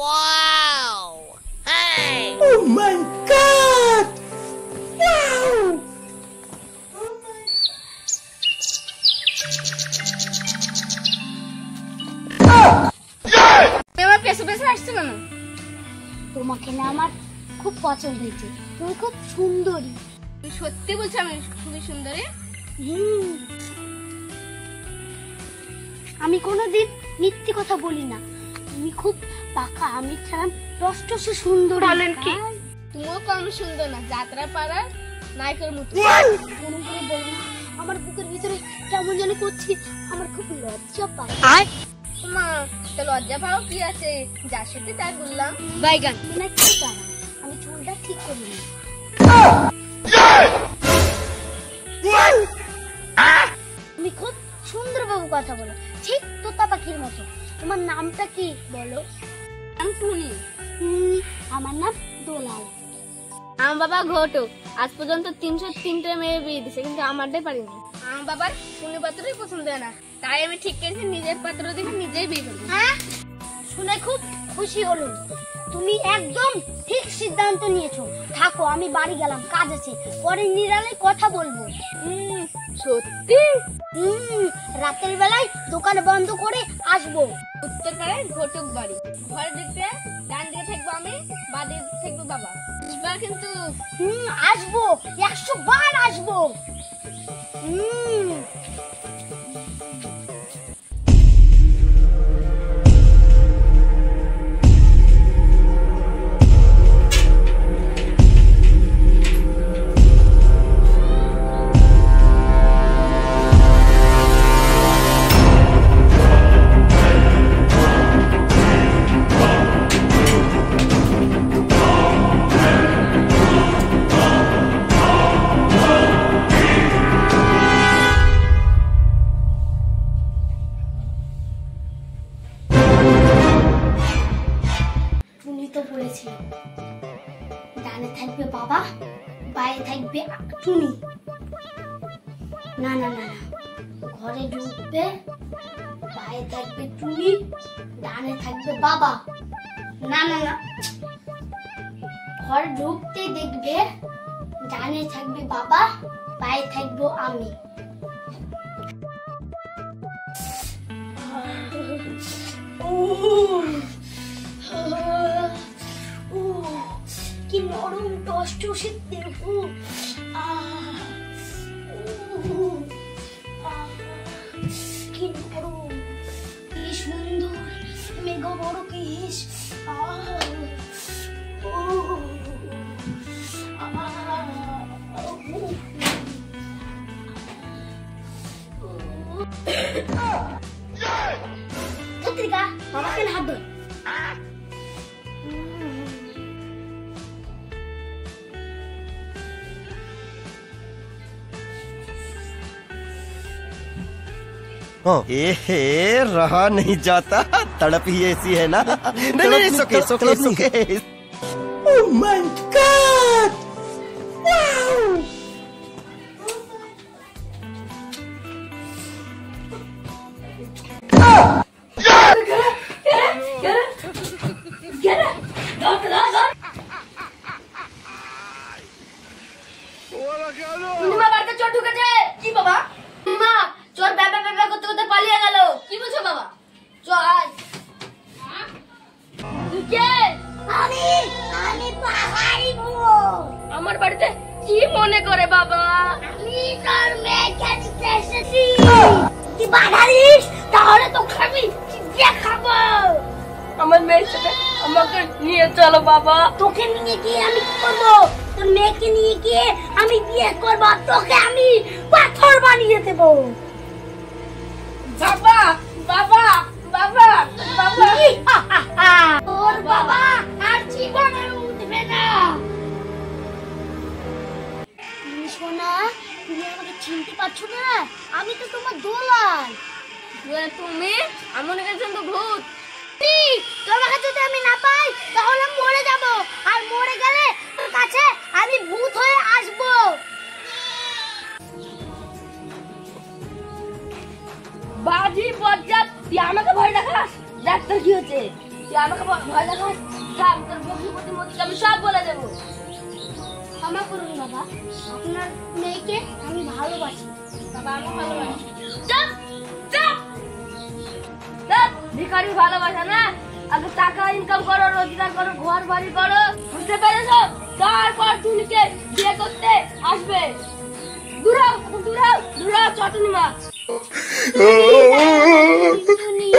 Wow! Hey! Oh my God! Wow! আমার পেছনে পেছনে আসছো কেন? তোমাকে না আমার খুব পছন্দ হয়েছে, তুমি খুব সুন্দরী। তুমি সত্যি বলছো আমি খুবই সুন্দরী? আমি কোনোদিন মিথ্যে কথা বলি না, তুমি খুব পাকা, আমি ছিলাম টসটসে সুন্দর। বলেন কি? তুমিও কম সুন্দর না, যাত্রা পাড়ার নায়কের মতো। মনে করে বলো না, আমার বুকের ভিতরে কেমন যেন করছি, আমার খুব লজ্জা পায়। মা, তো লজ্জা পাও কি আছে, যার সাথে তাই বললাম। বাইগান না, কি দাঁড়া, আমি চুলটা ঠিক করে নিই। তুমি খুব সুন্দরভাবে কথা বলো, ঠিক তোতা পাখির মতো। তোমার নামটা কি বলো? আমি টুনি। আমার নাম দোলাল। আমার বাবা ঘটক, আজ পর্যন্ত 303টা মেয়ে বিয়ে দিছে, কিন্তু আমারটাই পারিনি। আমার বাবার টুনি পাত্রই পছন্দ হয় না, তাই আমি ঠিক করেছি নিজের পাত্র দেখে নিজেই বিয়ে করবো। হ্যাঁ, শুনে খুব খুশি হলো। তুমি একদম ঠিক সিদ্ধান্ত নিয়েছো। থাকো, আমি বাড়ি গেলাম, কাজ আছে, পরে নিরালে কথা বলবো। সত্যি? রাতের বেলায় দোকান বন্ধ করে আসবো। উত্তরপাড়ায় ঘটক বাড়ি, ঘরের দিকে ডান দিকে থাকবো আমি, বাঁ দিকে থাকবো বাবা। কিন্তু আসবো, 100 বার আসবো। ডানে থাকবে বাবা, বাইরে থাকবে টুনি। না না না, ঘরে ঢুকবে, বাইরে থাকবে টুনি, ডানে থাকবে বাবা। না না না, ঘরে ঢুকতে দেখবে, ডানে থাকবে বাবা, বাইরে থাকবো আমি। কি নরম টসটসে দেহ, কি নরম, কি সুন্দর মেঘা বড় কেশ। পত্রিকা বাবাকে হাত ধর। रहा नहीं जाता, तड़प ही ऐसी है ना। नहीं नहीं, सुके सुके सुके। Oh my God! Wow! চোর ঢুকেছে। কি বাবা? মা, চোর ব্যাবা ব্যাবা করতে করতে পালিয়ে গেল। কি বলছো বাবা? চল আয়। আমি পালাইবো। আমার বাড়িতে কি মনে করে বাবা? আমি তোর মেয়েকে নিতে এসেছি। তুই বাধা দিস, তাহলে তো খাবি, খাবো। আমার মেয়ের সাথে আমাকে নিয়ে চলো বাবা। তোকে নিয়ে গিয়ে আমি কি করবো? তোর মেয়েকে নিয়ে গিয়ে আমি বিয়ে করবো, তোকে আমি পাথর বানিয়ে দেবো। বাবা বাবা বাবা বাবা, তোর বাবা আর জীবনে উঠবে না। চিনতে পারছো না? আমি তো তোমার দোলাল। তুমি আমার কাছে তো ভূত। তোমাকে যদি আমি না পাই তাহলে মরে যাব, আর মরে গেলে তোর কাছে আমি ভূত হয়ে আসবো। বাজি বজ্জাত, তুই আমাকে ভয় দেখাস? দেখ তোর কি হচ্ছে। তুই আমাকে ভয় দেখাস? থাম, তোর বন্ধুপতি মতিকে আমি সব বলে দেবো। ক্ষমা করুন বাবা, আপনার মেয়েকে আমি ভালোবাসি। বাবা আমি ভালোবাসি। চুপ চুপ। দেখ ভিখারি ভালোবাসা না, আগে টাকা ইনকাম করো, রোজগার করো, ঘর বাড়ি করো, বুঝতে পেরেছো? তারপর টুনিকে বিয়ে করতে আসবে। দূরাও দূরাও দূরাও চটনি মা। টুনি